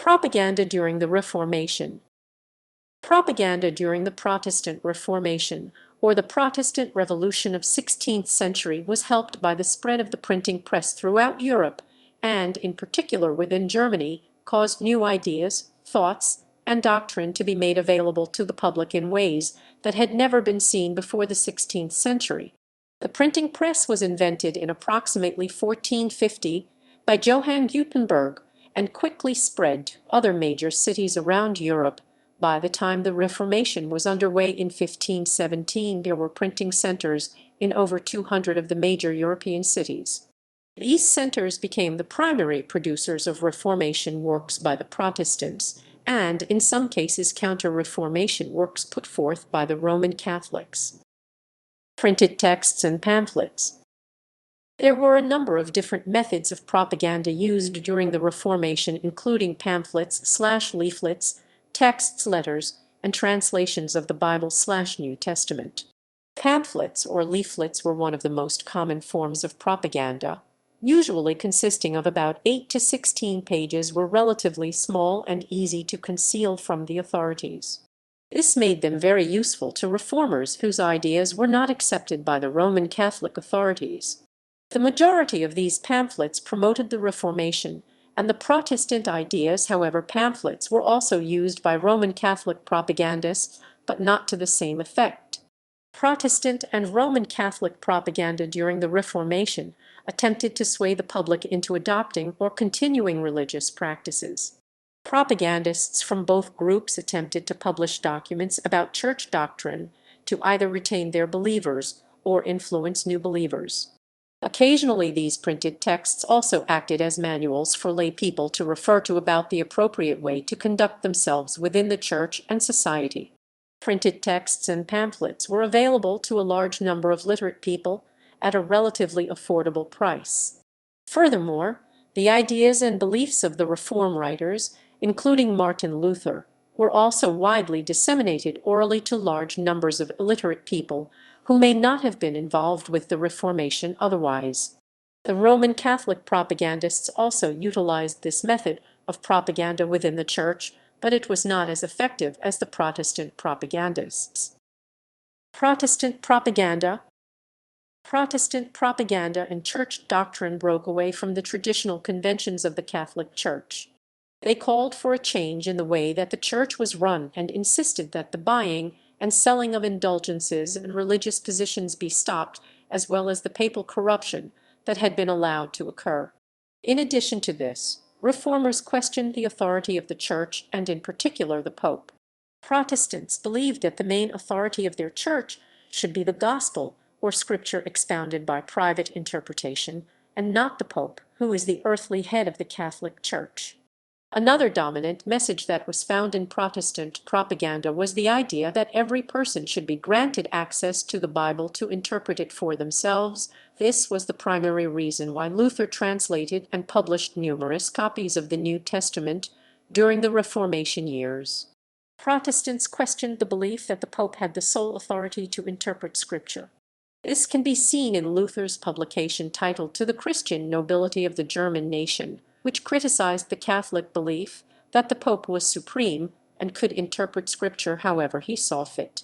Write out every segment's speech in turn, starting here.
Propaganda during the Reformation. Propaganda during the Protestant Reformation, or the Protestant Revolution of 16th century, was helped by the spread of the printing press throughout Europe, and, in particular within Germany, caused new ideas, thoughts, and doctrine to be made available to the public in ways that had never been seen before the 16th century. The printing press was invented in approximately 1450 by Johan Gutenberg and quickly spread to other major cities around Europe. By the time the Reformation was underway in 1517, there were printing centers in over 200 of the major European cities. These centers became the primary producers of Reformation works by the Protestants, and in some cases Counter-Reformation works put forth by the Roman Catholics. Printed texts and pamphlets. There were a number of different methods of propaganda used during the Reformation, including pamphlets/leaflets, texts, letters, and translations of the Bible/New Testament. Pamphlets or leaflets were one of the most common forms of propaganda, usually consisting of about 8 to 16 pages, were relatively small and easy to conceal from the authorities. This made them very useful to reformers whose ideas were not accepted by the Roman Catholic authorities. The majority of these pamphlets promoted the Reformation and the Protestant ideas. However, pamphlets were also used by Roman Catholic propagandists, but not to the same effect. Protestant and Roman Catholic propaganda during the Reformation attempted to sway the public into adopting or continuing religious practices. Propagandists from both groups attempted to publish documents about church doctrine to either retain their believers or influence new believers. Occasionally, these printed texts also acted as manuals for lay people to refer to about the appropriate way to conduct themselves within the church and society. Printed texts and pamphlets were available to a large number of literate people at a relatively affordable price. Furthermore, the ideas and beliefs of the Reform writers, including Martin Luther, were also widely disseminated orally to large numbers of illiterate people who may not have been involved with the Reformation otherwise. The Roman Catholic propagandists also utilized this method of propaganda within the church, but it was not as effective as the Protestant propagandists. Protestant propaganda. Protestant propaganda and church doctrine broke away from the traditional conventions of the Catholic Church. They called for a change in the way that the church was run and insisted that the buying and selling of indulgences and religious positions be stopped, as well as the papal corruption that had been allowed to occur. In addition to this, reformers questioned the authority of the church and in particular the Pope. Protestants believed that the main authority of their church should be the gospel or scripture expounded by private interpretation, and not the Pope, who is the earthly head of the Catholic Church. Another dominant message that was found in Protestant propaganda was the idea that every person should be granted access to the Bible to interpret it for themselves. This was the primary reason why Luther translated and published numerous copies of the New Testament during the Reformation years. Protestants questioned the belief that the Pope had the sole authority to interpret Scripture. This can be seen in Luther's publication titled To the Christian Nobility of the German Nation, which criticized the Catholic belief that the Pope was supreme and could interpret Scripture however he saw fit.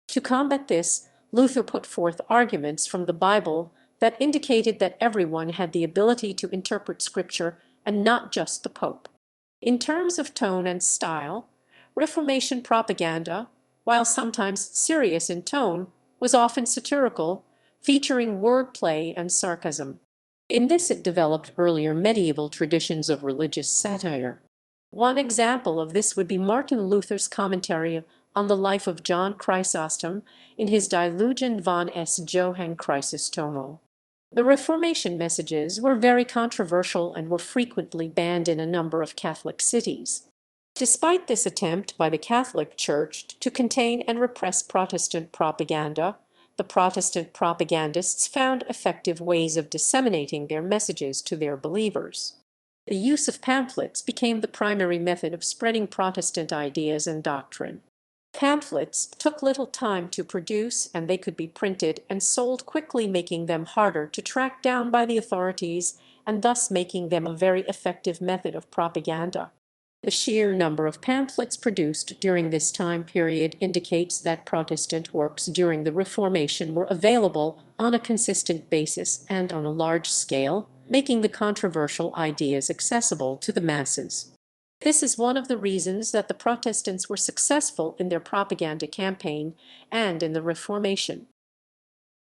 To combat this, Luther put forth arguments from the Bible that indicated that everyone had the ability to interpret Scripture and not just the Pope. In terms of tone and style, Reformation propaganda, while sometimes serious in tone, was often satirical, featuring wordplay and sarcasm. In this it developed earlier medieval traditions of religious satire. One example of this would be Martin Luther's commentary on the life of John Chrysostom in his Die Leugen von S. Johann Chrysostomo. The Reformation messages were very controversial and were frequently banned in a number of Catholic cities. Despite this attempt by the Catholic Church to contain and repress Protestant propaganda, the Protestant propagandists found effective ways of disseminating their messages to their believers. The use of pamphlets became the primary method of spreading Protestant ideas and doctrine. Pamphlets took little time to produce, and they could be printed and sold quickly, making them harder to track down by the authorities and thus making them a very effective method of propaganda. The sheer number of pamphlets produced during this time period indicates that Protestant works during the Reformation were available on a consistent basis and on a large scale, making the controversial ideas accessible to the masses. This is one of the reasons that the Protestants were successful in their propaganda campaign and in the Reformation.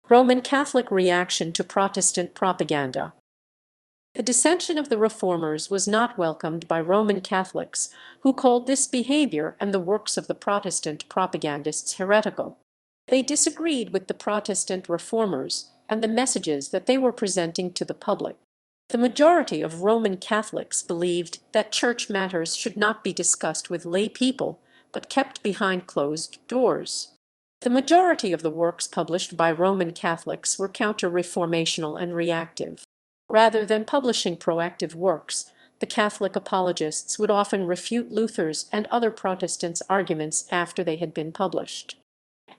Roman Catholic reaction to Protestant propaganda. The dissension of the Reformers was not welcomed by Roman Catholics, who called this behavior and the works of the Protestant propagandists heretical. They disagreed with the Protestant Reformers and the messages that they were presenting to the public. The majority of Roman Catholics believed that church matters should not be discussed with lay people, but kept behind closed doors. The majority of the works published by Roman Catholics were counter-reformational and reactive. Rather than publishing proactive works, the Catholic apologists would often refute Luther's and other Protestants' arguments after they had been published.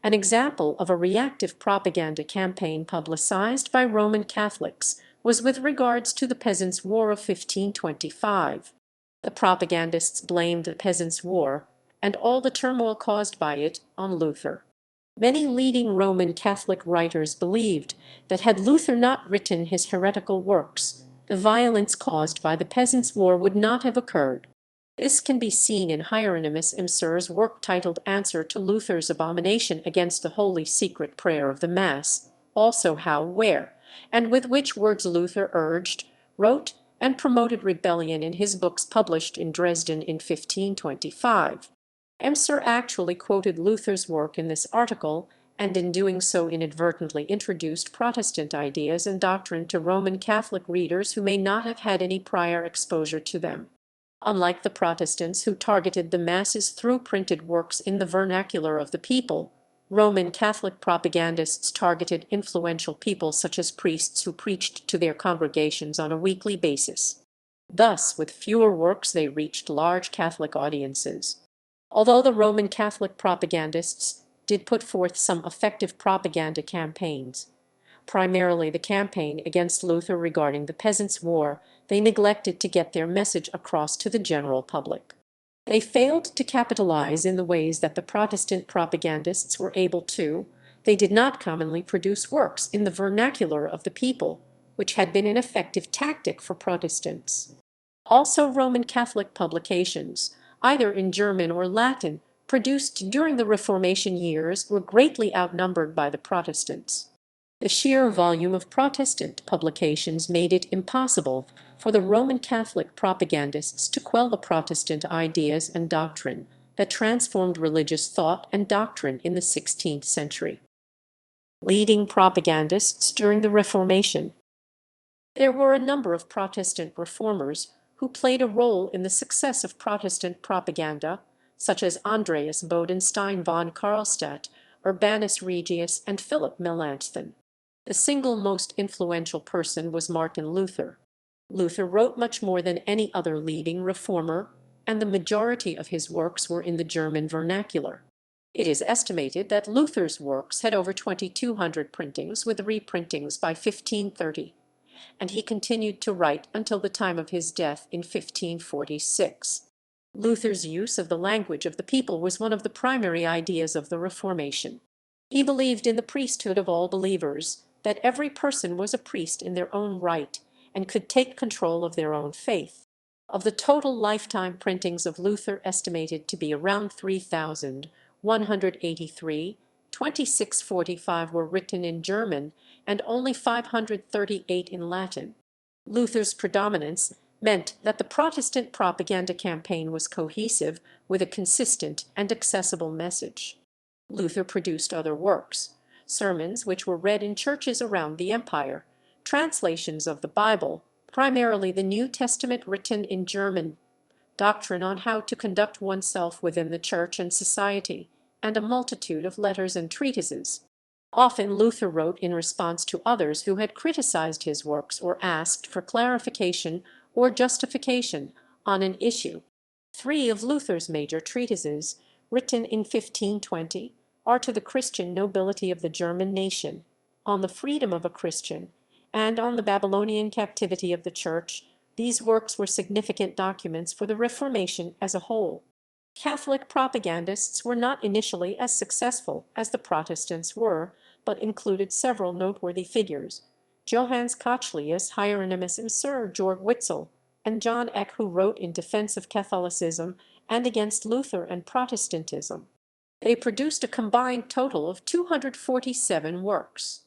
An example of a reactive propaganda campaign publicized by Roman Catholics was with regards to the Peasants' War of 1525. The propagandists blamed the Peasants' War, and all the turmoil caused by it, on Luther. Many leading Roman Catholic writers believed that had Luther not written his heretical works, the violence caused by the Peasants' War would not have occurred. This can be seen in Hieronymus Imser's work titled Answer to Luther's Abomination against the Holy Secret Prayer of the Mass, also how, where, and with which words Luther urged, wrote, and promoted rebellion in his books published in Dresden in 1525. Emser actually quoted Luther's work in this article, and in doing so inadvertently introduced Protestant ideas and doctrine to Roman Catholic readers who may not have had any prior exposure to them. Unlike the Protestants who targeted the masses through printed works in the vernacular of the people, Roman Catholic propagandists targeted influential people such as priests who preached to their congregations on a weekly basis. Thus, with fewer works, they reached large Catholic audiences. Although the Roman Catholic propagandists did put forth some effective propaganda campaigns, primarily the campaign against Luther regarding the Peasants' War, they neglected to get their message across to the general public. They failed to capitalize in the ways that the Protestant propagandists were able to. They did not commonly produce works in the vernacular of the people, which had been an effective tactic for Protestants. Also, Roman Catholic publications, either in German or Latin, produced during the Reformation years were greatly outnumbered by the Protestants. The sheer volume of Protestant publications made it impossible for the Roman Catholic propagandists to quell the Protestant ideas and doctrine that transformed religious thought and doctrine in the 16th century. Leading propagandists during the Reformation. There were a number of Protestant reformers who played a role in the success of Protestant propaganda, such as Andreas Bodenstein von Karlstadt, Urbanus Regius, and Philip Melanchthon. The single most influential person was Martin Luther. Luther wrote much more than any other leading reformer, and the majority of his works were in the German vernacular. It is estimated that Luther's works had over 2,200 printings, with reprintings by 1530. And he continued to write until the time of his death in 1546. Luther's use of the language of the people was one of the primary ideas of the Reformation. He believed in the priesthood of all believers, that every person was a priest in their own right and could take control of their own faith. Of the total lifetime printings of Luther estimated to be around 3,183, 2645 were written in German and only 538 in Latin. Luther's predominance meant that the Protestant propaganda campaign was cohesive with a consistent and accessible message. Luther produced other works: sermons which were read in churches around the empire, translations of the Bible, primarily the New Testament written in German, doctrine on how to conduct oneself within the church and society, and a multitude of letters and treatises. Often Luther wrote in response to others who had criticized his works or asked for clarification or justification on an issue. Three of Luther's major treatises, written in 1520, are to the Christian nobility of the German nation, on the freedom of a Christian, and on the Babylonian captivity of the Church, These works were significant documents for the Reformation as a whole. Catholic propagandists were not initially as successful as the Protestants were, but included several noteworthy figures: Johannes Cochleus, Hieronymus, Sir George Witzel, and John Eck, who wrote in defense of Catholicism and against Luther and Protestantism. They produced a combined total of 247 works.